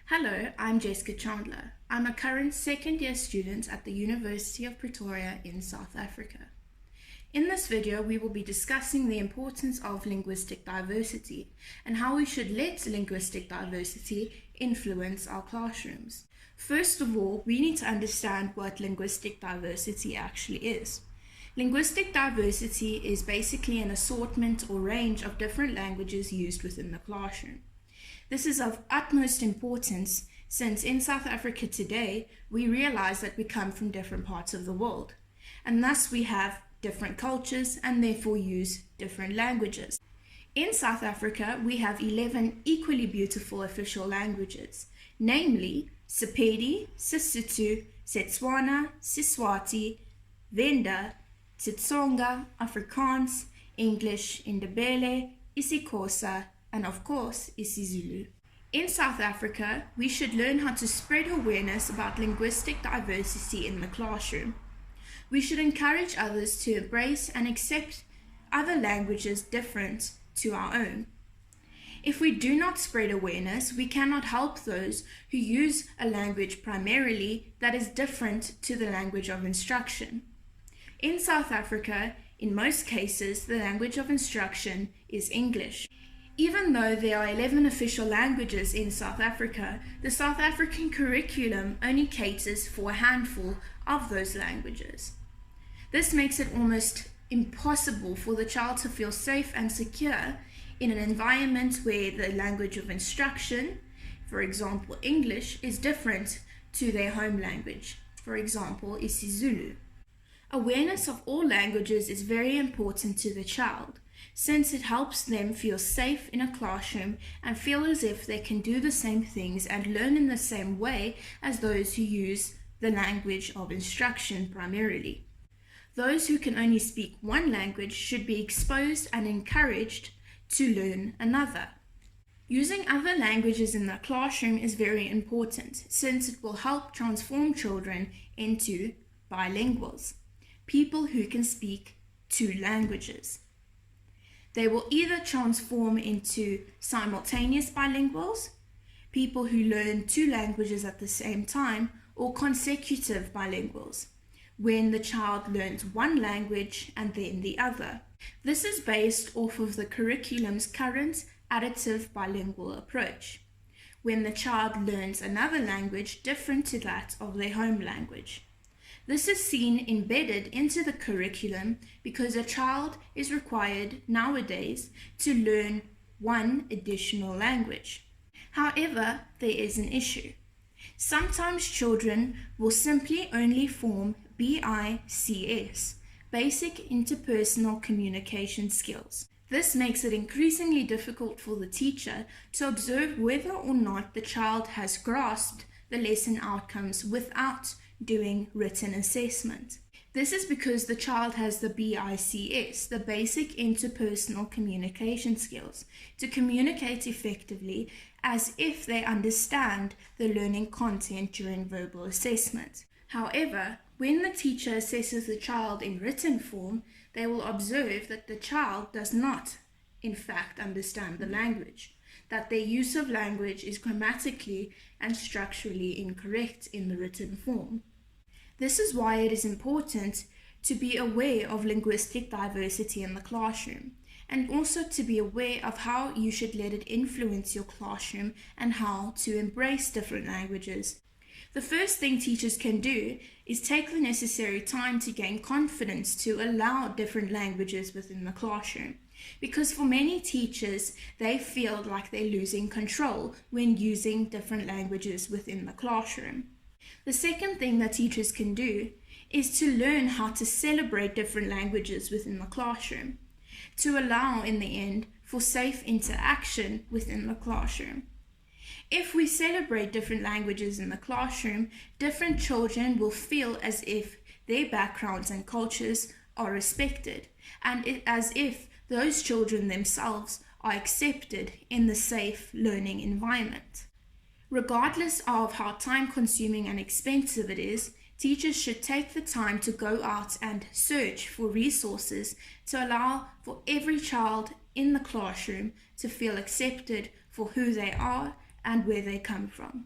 Hello, I'm Jessica Chandler. I'm a current second-year student at the University of Pretoria in South Africa. In this video, we will be discussing the importance of linguistic diversity and how we should let linguistic diversity influence our classrooms. First of all, we need to understand what linguistic diversity actually is. Linguistic diversity is basically an assortment or range of different languages used within the classroom. This is of utmost importance since in South Africa today, we realize that we come from different parts of the world, and thus we have different cultures and therefore use different languages. In South Africa, we have 11 equally beautiful official languages, namely Sepedi, Sesotho, Setswana, Siswati, Venda, Tsonga, Afrikaans, English, Indebele, isiXhosa, and of course, isiZulu. In South Africa, we should learn how to spread awareness about linguistic diversity in the classroom. We should encourage others to embrace and accept other languages different to our own. If we do not spread awareness, we cannot help those who use a language primarily that is different to the language of instruction. In South Africa, in most cases, the language of instruction is English. Even though there are 11 official languages in South Africa, the South African curriculum only caters for a handful of those languages. This makes it almost impossible for the child to feel safe and secure in an environment where the language of instruction, for example English, is different to their home language, for example isiZulu. Awareness of all languages is very important to the child, since it helps them feel safe in a classroom and feel as if they can do the same things and learn in the same way as those who use the language of instruction primarily. Those who can only speak one language should be exposed and encouraged to learn another. Using other languages in the classroom is very important, since it will help transform children into bilinguals, people who can speak two languages. They will either transform into simultaneous bilinguals, people who learn two languages at the same time, or consecutive bilinguals, when the child learns one language and then the other. This is based off of the curriculum's current additive bilingual approach, when the child learns another language different to that of their home language. This is seen embedded into the curriculum because a child is required nowadays to learn one additional language. However, there is an issue. Sometimes children will simply only form BICS, Basic Interpersonal Communication Skills. This makes it increasingly difficult for the teacher to observe whether or not the child has grasped the lesson outcomes without doing written assessment. This is because the child has the BICS, the Basic Interpersonal Communication Skills, to communicate effectively as if they understand the learning content during verbal assessment. However, when the teacher assesses the child in written form, they will observe that the child does not, in fact, understand the language, that their use of language is grammatically and structurally incorrect in the written form. This is why it is important to be aware of linguistic diversity in the classroom, and also to be aware of how you should let it influence your classroom and how to embrace different languages. The first thing teachers can do is take the necessary time to gain confidence to allow different languages within the classroom. Because for many teachers, they feel like they're losing control when using different languages within the classroom. The second thing that teachers can do is to learn how to celebrate different languages within the classroom, to allow, in the end, for safe interaction within the classroom. If we celebrate different languages in the classroom, different children will feel as if their backgrounds and cultures are respected, and as if those children themselves are accepted in the safe learning environment. Regardless of how time-consuming and expensive it is, teachers should take the time to go out and search for resources to allow for every child in the classroom to feel accepted for who they are and where they come from.